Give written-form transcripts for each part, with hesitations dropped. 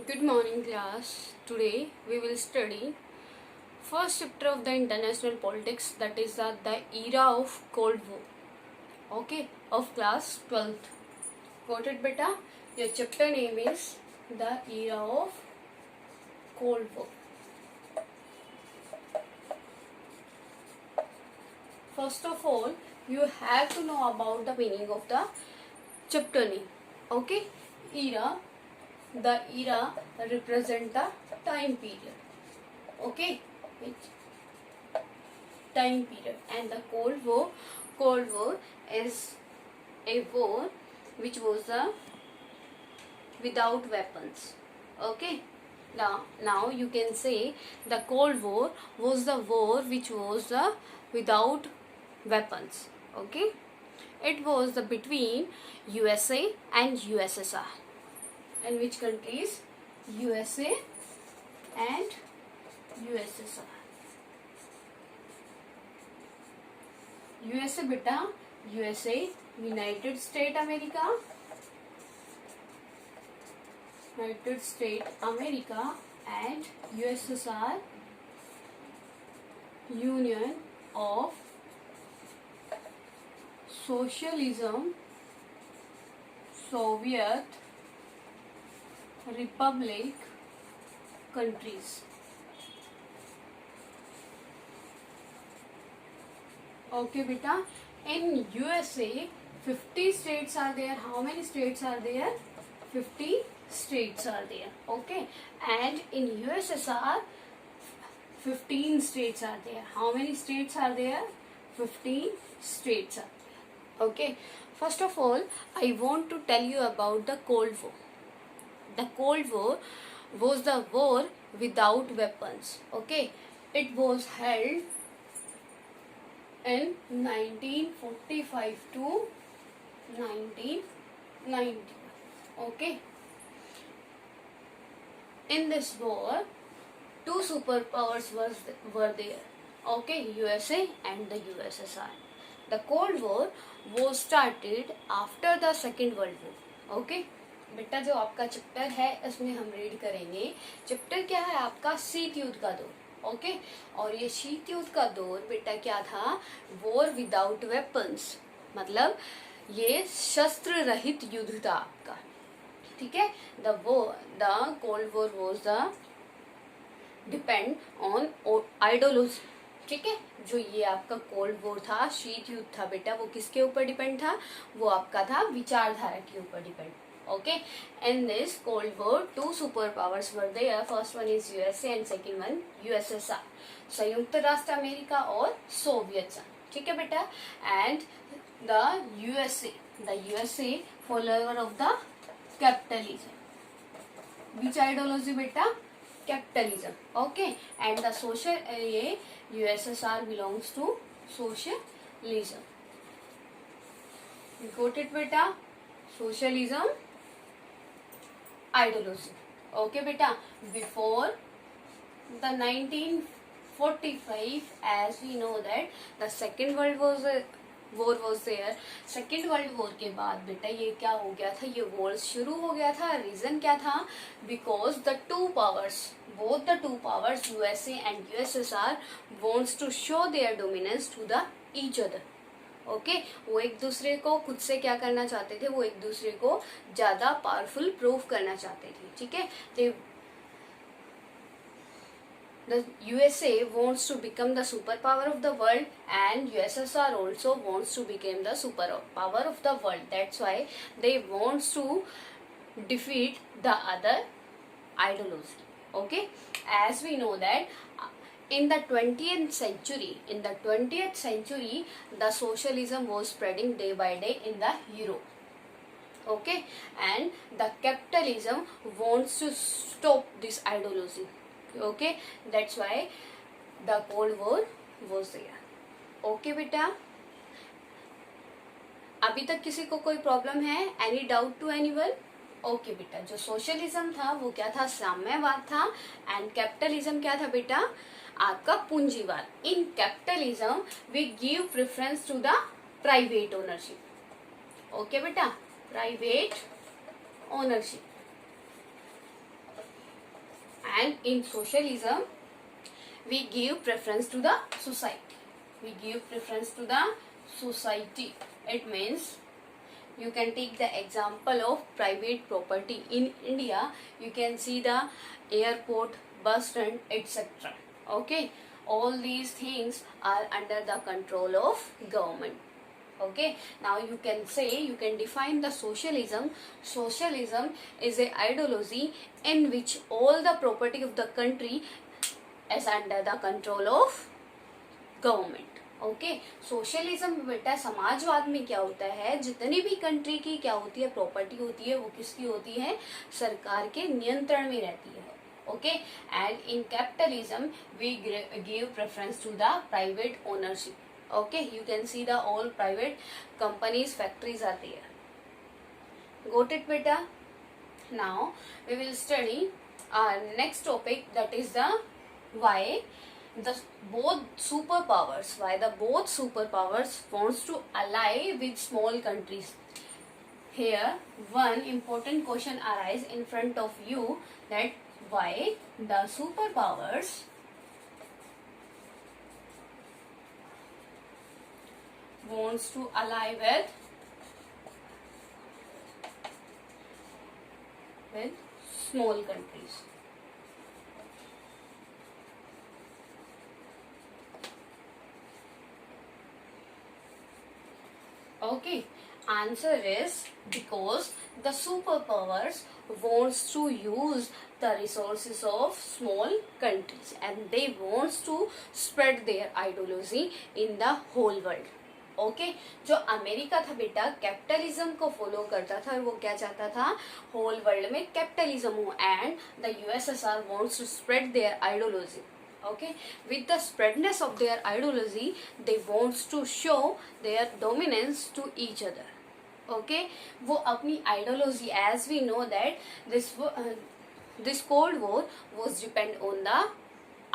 Good morning class. Today we will study first chapter of the international politics, that is the era of Cold War. Okay, of class 12th. Got it beta? Your chapter name is the era of Cold War. First of all, you have to know about the meaning of the chapter name. Okay, era. The era represent the time period. Okay, time period. And the Cold War is a war which was without weapons. Okay, now you can say the Cold War was the war which was without weapons. Okay, it was the between USA and USSR. And which countries? USA and USSR. USA beta, USA United States America, United States America, and USSR Union of Socialism Soviet Republic countries. Okay beta, in USA 50 states are there. How many states are there? 50 states are there. Okay, and in USSR 15 states are there. How many states are there? 15 states are there. Okay, first of all I want to tell you about the Cold War. The Cold War was the war without weapons. Okay, it was held in 1945 to 1990. Okay, in this war two superpowers were there. Okay, USA and the USSR. The Cold War was started after the Second World War. Okay, बेटा जो आपका chapter है इसमें हम read करेंगे. Chapter क्या है आपका? शीत युद्ध का दौर. ओके, और ये शीत युद्ध का दौर बेटा क्या था? वॉर विदाउट वेपन्स, मतलब ये शस्त्र रहित युद्ध था आपका. ठीक है, the cold war was the depend on ideology. ठीक है, जो ये आपका कोल्ड वॉर था, शीत युद्ध था बेटा, वो किसके ऊपर डिपेंड था? वो आपका था विचारधारा के ऊपर depend. Okay, in this Cold War two superpowers were there. First one is USA and second one USSR, संयुक्त राष्ट्र अमेरिका और सोवियत संघ. ठीक है बेटा, and the USA follower of the capitalism. Which ideology बेटा? Capitalism. Okay, and the social USSR belongs to socialism. Got it बेटा? Socialism ideology. Okay beta, before the 1945, as we know that the second world war was there. second world war के बाद बेटा ये क्या हो गया था? ये वॉर शुरू हो गया था. रीजन क्या था? because the two powers, both the two powers USA and USSR wants to show their dominance to the each other. Okay, वो एक दूसरे को खुद से क्या करना चाहते थे? वो एक दूसरे को ज्यादा पावरफुल प्रूव करना चाहते थे. ठीक है, the USA wants to become the superpower of the world and USSR also wants to become the superpower of the world. That's why they wants to defeat the other ideology. Okay, as we know that in the 20th century, the socialism was spreading day by day in the Europe. Okay, and the capitalism wants to stop this ideology. Okay, that's why the Cold War was there. Okay बेटा, अभी तक किसी को कोई problem है? Any doubt to anyone? Okay बेटा, जो socialism था वो क्या था? साम्यवाद था. एंड कैपिटलिज्म क्या था बेटा? आपका पूंजीवाद. In capitalism we give preference to the private ownership. Okay बेटा, private ownership. And in socialism, we give preference to the society. We give preference to the society. It means you can take the example of private property. In India, you can see the airport, bus stand, etc. Okay, all these things are under the control of government. Okay, now you can say, you can define the socialism. Socialism is a ideology in which all the property of the country is under the control of government. Okay, socialism बेटा समाजवाद में क्या होता है, जितनी भी country की क्या होती है, प्रॉपर्टी होती है, वो किसकी होती है, सरकार के नियंत्रण में रहती है. Okay, and in capitalism we give preference to the private ownership. Okay, you can see the all private companies, factories are there. Got it बेटा. Now we will study next topic, that is the why the both superpowers wants to ally with small countries. Here one important question arise in front of you, that why the superpowers wants to ally with small countries. Okay, answer is because the superpowers wants to use the resources of small countries and they wants to spread their ideology in the whole world. Okay, जो America था बेटा capitalism को follow करता था और वो क्या चाहता था, होल वर्ल्ड में कैपिटलिज्म हो. And the USSR wants to spread their ideology. Okay, with the spreadness of their ideology they wants to show their dominance to each other. Okay, वो अपनी ideology, as we know that this cold war was depend on the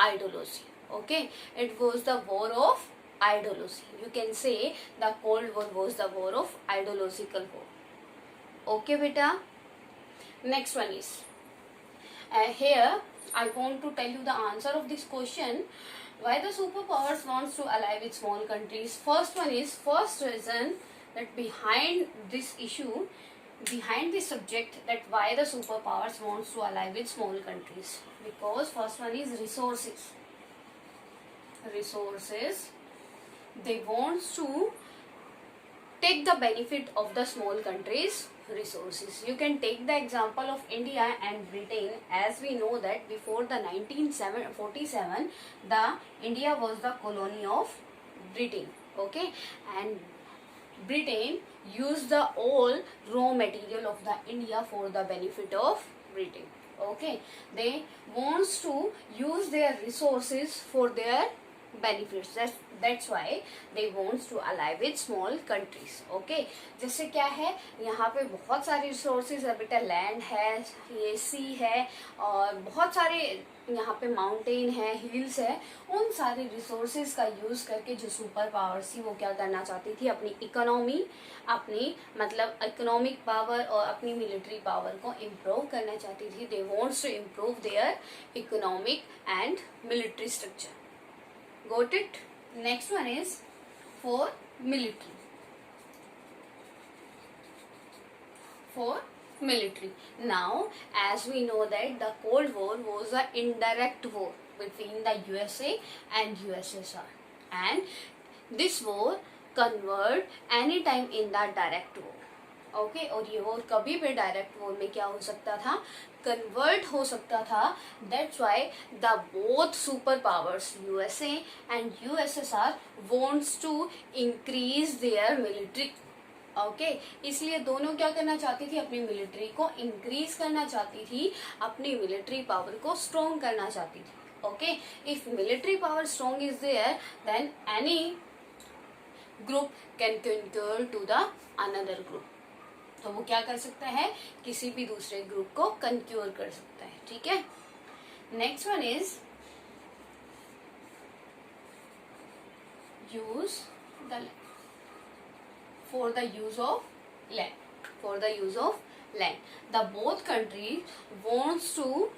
ideology. Okay, it was the war of ideology. You can say the cold war was the war of ideological war. Okay beta. Next one is here I want to tell you the answer of this question, why the superpowers wants to ally with small countries. First reason that behind this issue, behind this subject, that why the superpowers wants to ally with small countries, because first one is resources. They wants to take the benefit of the small countries resources. You can take the example of India and Britain. As we know that before the 1947 the India was the colony of Britain. Okay, and Britain used the all raw material of the India for the benefit of Britain. Okay, they wants to use their resources for their benefits. That's why they wants to ally with small countries. Okay, जैसे क्या है, यहाँ पे बहुत सारे resources है बेटा, land है, ये सी है, और बहुत सारे यहाँ पे माउंटेन है, हिल्स है. उन सारे रिसोर्सेज का यूज करके जो सुपर पावर्स थी वो क्या करना चाहती थी, अपनी इकोनॉमी, अपनी मतलब इकोनॉमिक पावर और अपनी मिलिट्री पावर को इम्प्रूव करना चाहती थी. They wants to improve their economic and military structure. Got it? Next one is for military. Now, as we know that the Cold War was an indirect war between the USA and USSR, and this war convert anytime in the direct war. Okay, और ये war कभी भी direct war में क्या हो सकता था, convert हो सकता था. That's why the both super powers USA and USSR wants to increase their military. Okay, इसलिए दोनों क्या करना चाहती थी, अपनी मिलिट्री को इंक्रीज करना चाहती थी, अपनी मिलिट्री पावर को स्ट्रॉन्ग करना चाहती थी. Okay, if military power strong is there then any group can conquer to the another group. तो वो क्या कर सकता है, किसी भी दूसरे ग्रुप को कंक्योर कर सकता है. ठीक है. Next one is use the for the use of land. land. The both countries wants to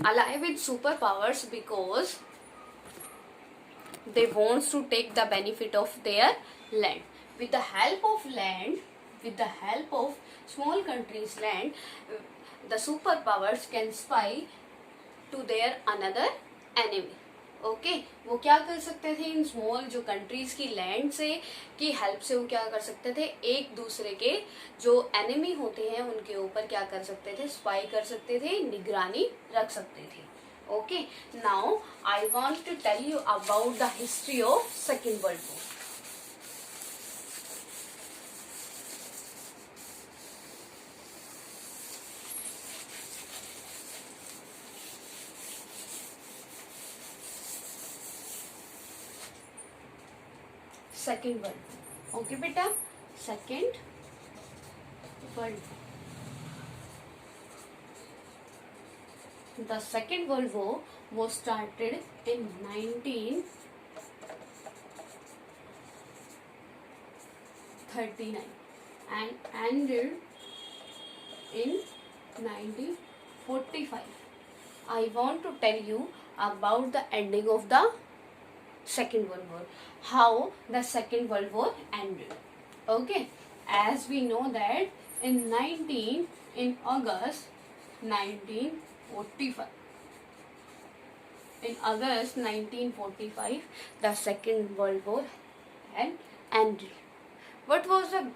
ally with superpowers because they wants to take the benefit of their land. With the help of land, with the help of small countries land, the superpowers can spy to their another enemy. Okay वो क्या कर सकते थे, in small जो countries की land से की help से वो क्या कर सकते थे, एक दूसरे के जो एनिमी होते हैं उनके ऊपर क्या कर सकते थे, स्पाई कर सकते थे, निगरानी रख सकते थे. Okay, now I want to tell you about the history of second world war. Second world. Okay बेटा, second world. The second world war was started in 1939 and ended in 1945. I want to tell you about the ending of the Second World War. How the Second World War ended. Okay, as we know that in August 1945. In August 1945, the Second World War had ended. What was the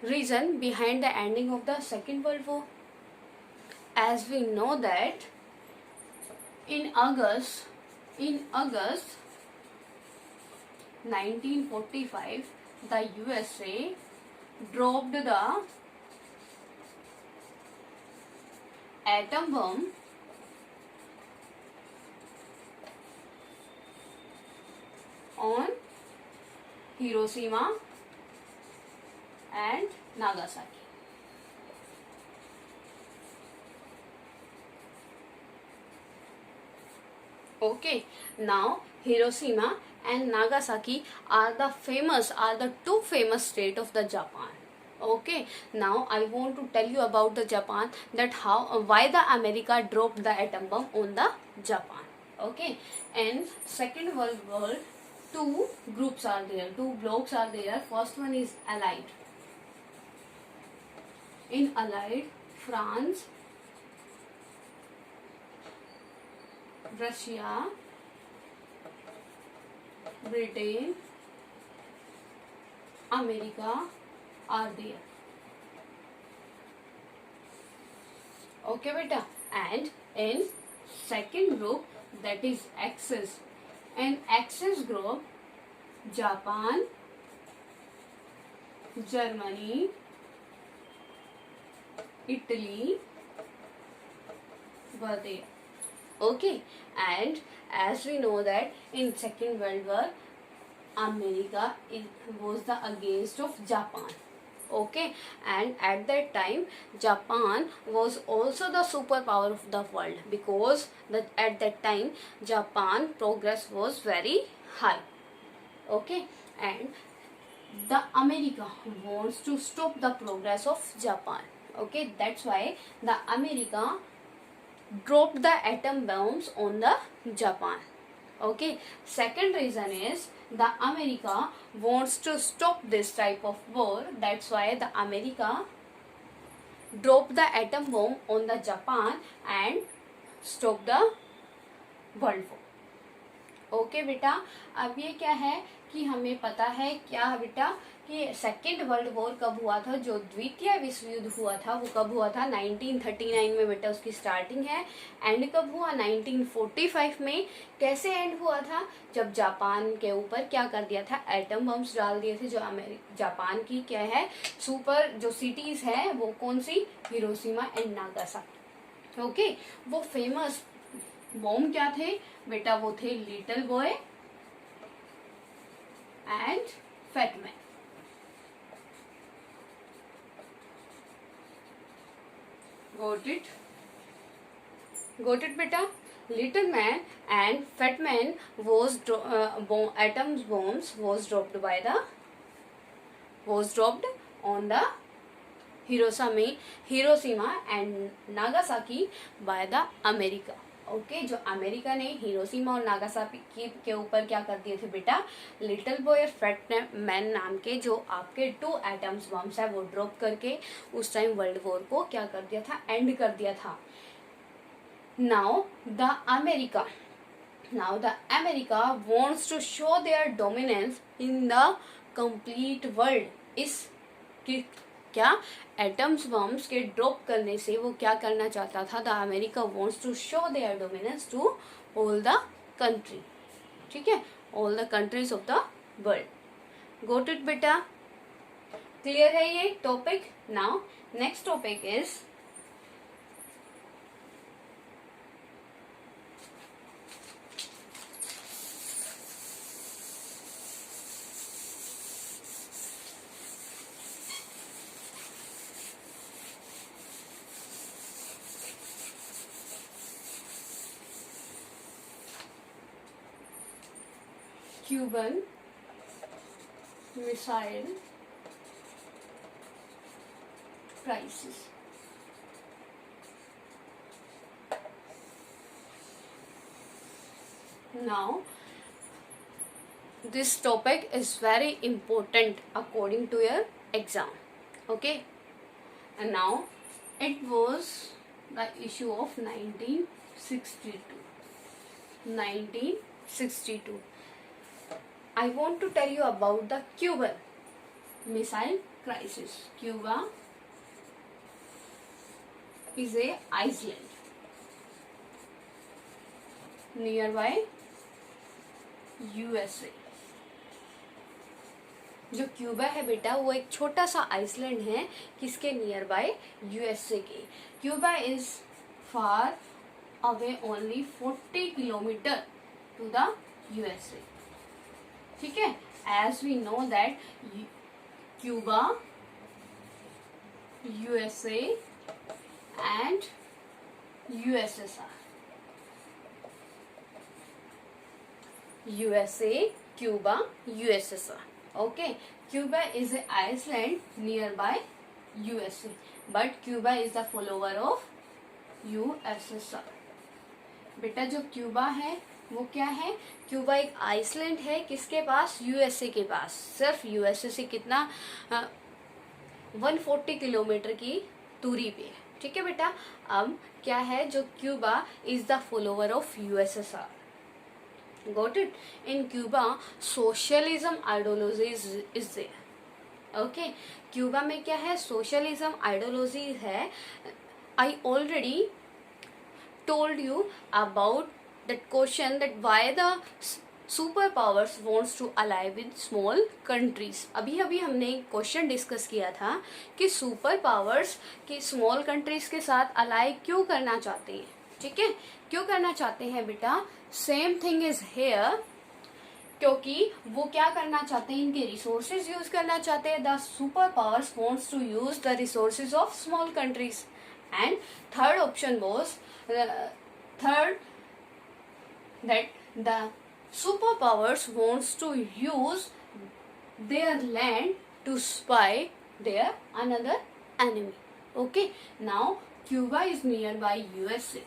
reason behind the ending of the Second World War? As we know that in August 1945, the USA dropped the atom bomb on Hiroshima and Nagasaki. Okay, now Hiroshima and Nagasaki are the two famous state of the Japan. Okay, now I want to tell you about the Japan, that why the America dropped the atom bomb on the Japan. Okay, and Second World War, two groups are there, two blocks are there. First one is Allied. In Allied, France, Russia, Britain, America are there. Okay beta, and in second group, that is Axis, and Axis group, Japan, Germany, Italy were there. Okay, and as we know that in Second World War, America was the against of Japan. Okay, and at that time Japan was also the superpower of the world, because at that time Japan progress was very high. Okay, and the America wants to stop the progress of Japan. Okay, that's why the America dropped the atom bombs on the Japan. Okay, second reason is the America wants to stop this type of war. That's why the America dropped the atom bomb on the Japan and stop the world war. Okay बेटा, अब ये क्या है कि हमें पता है क्या बेटा कि सेकेंड वर्ल्ड वॉर कब हुआ था, जो द्वितीय विश्व युद्ध हुआ था वो कब हुआ था, 1939 में बेटा उसकी स्टार्टिंग है. एंड कब हुआ, 1945 में. कैसे एंड हुआ था, जब जापान के ऊपर क्या कर दिया था, एटम बम्स डाल दिए थे. जो जापान की क्या है सुपर जो सिटीज है वो कौन सी, हिरोशिमा एंड नागासाकी. ओके, वो फेमस बॉम्ब क्या थे बेटा, वो थे little boy and fat man. Got it beta. Little man and fat man was atoms bombs was dropped on the Hiroshima and Nagasaki by the America. Okay, जो America ने Hiroshima और Nagasaki के ऊपर क्या कर दिए थे बेटा, लिटिल बॉय और फैट मैन नाम के जो आपके 2 एटम्स बम्स है वो ड्रॉप करके उस टाइम वर्ल्ड वॉर को क्या कर दिया था, एंड कर दिया था। Now the America wants to show their dominance in the complete world। इस क्या एटम्स बम्स के ड्रॉप करने से वो क्या करना चाहता था, the America wants to show their dominance to all the country, ठीक है, all the countries of the world. Got it बेटा, क्लियर है ये topic. Now next topic is Cuban Missile Crisis। Now, this topic is very important according to your exam. Okay, and now it was the issue of 1962. 1962. I want to tell you about the Cuban Missile Crisis. Cuba is a island nearby USA। जो Cuba है बेटा वो एक छोटा सा island है, किसके nearby, USA के। Cuba is far away only 40 kilometre to the USA, ठीक है। As we know that Cuba, USA and USSR, USA, Cuba, USSR. Okay, Cuba is an island nearby USA, but Cuba is the follower of USSR। बेटा जो Cuba है वो क्या है, Cuba एक Iceland है, किसके पास, यूएसए के पास। सिर्फ यूएसए से कितना 140 किलोमीटर की दूरी पे है, ठीक है बेटा। अब क्या है, जो Cuba is the follower of USSR. Got it? In Cuba, socialism ideology is there. Okay, Cuba में क्या है, socialism ideology है। I already told you about that question that why the superpowers wants to ally with small countries। अभी अभी हमने एक question discuss किया था कि सुपर पावर्स की स्मॉल कंट्रीज के साथ अलाई क्यों करना चाहते हैं, ठीक है, क्यों करना चाहते हैं बेटा। सेम थिंग इज हेयर, क्योंकि वो क्या करना चाहते हैं, इनके रिसोर्सेज यूज करना चाहते हैं। The super powers wants to use the resources of small countries. And third option was third that the super powers wants to use their land to spy their another enemy. Okay, now Cuba is nearby USA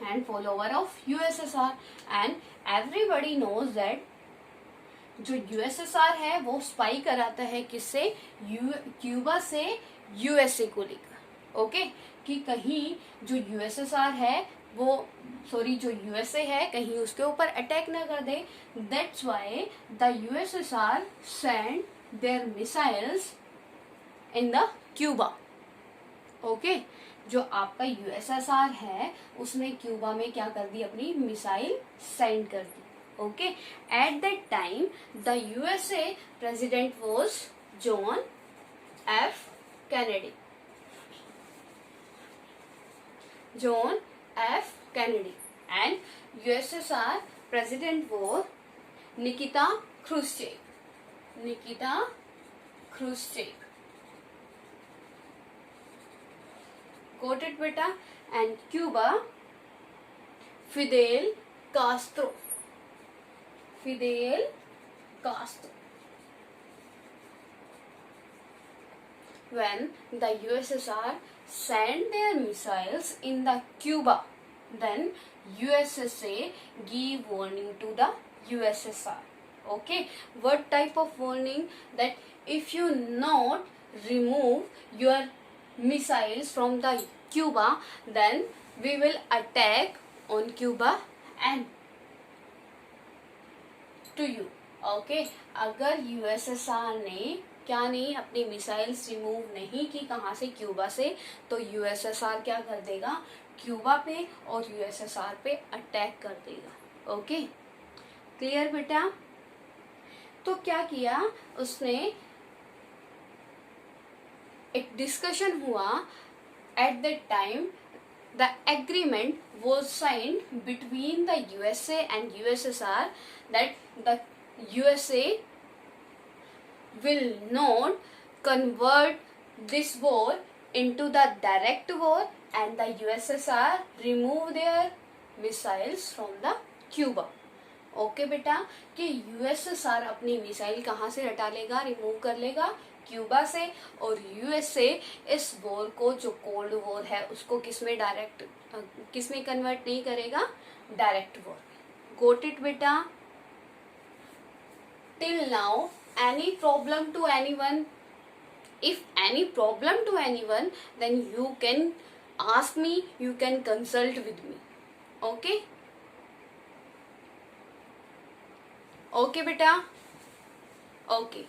and follower of USSR, and everybody knows that जो USSR है वो spy कराता है किससे, Cuba से USA को लेकर। Okay, कि कहीं जो USSR है वो जो यूएसए है कहीं उसके ऊपर अटैक ना कर दे। That's why the USSR send their missiles in the Cuba. Okay, जो आपका यूएसएसआर है उसने क्यूबा में क्या कर दी, अपनी मिसाइल सेंड कर दी। Okay, at that time the USA president was John F Kennedy. John F Kennedy and USSR president was Nikita Khrushchev. Nikita Khrushchev, got it बेटा। And Cuba, Fidel Castro. Fidel Castro, when the USSR sent their missiles in the Cuba, then USSA give warning to the USSR. Okay, what type of warning? That if you not remove your missiles from the Cuba, then we will attack on Cuba and to you. Okay अगर USSR ने क्या नहीं अपनी missiles remove नहीं की कहाँ से, Cuba से, तो यूएसएसआर क्या कर देगा, क्यूबा पे और यूएसएसआर पे अटैक कर देगा. ओके क्लियर बेटा. तो क्या किया उसने, एक डिस्कशन हुआ. Eight that time the agreement was signed between the USA and USSR that the USA will not convert this war into the direct war and the USSR remove their missiles from the Cuba. Okay बेटा कि USSR अपनी missile कहाँ से हटा लेगा, remove कर लेगा, Cuba से, और यूएसए इस वॉर को जो कोल्ड वॉर है उसको किसमें डायरेक्ट किसमें कन्वर्ट नहीं करेगा, डायरेक्ट वॉर. गोट इट बेटा. Till now any problem to anyone? If any problem to anyone then you can ask me, you can consult with me. Okay okay बेटा. Okay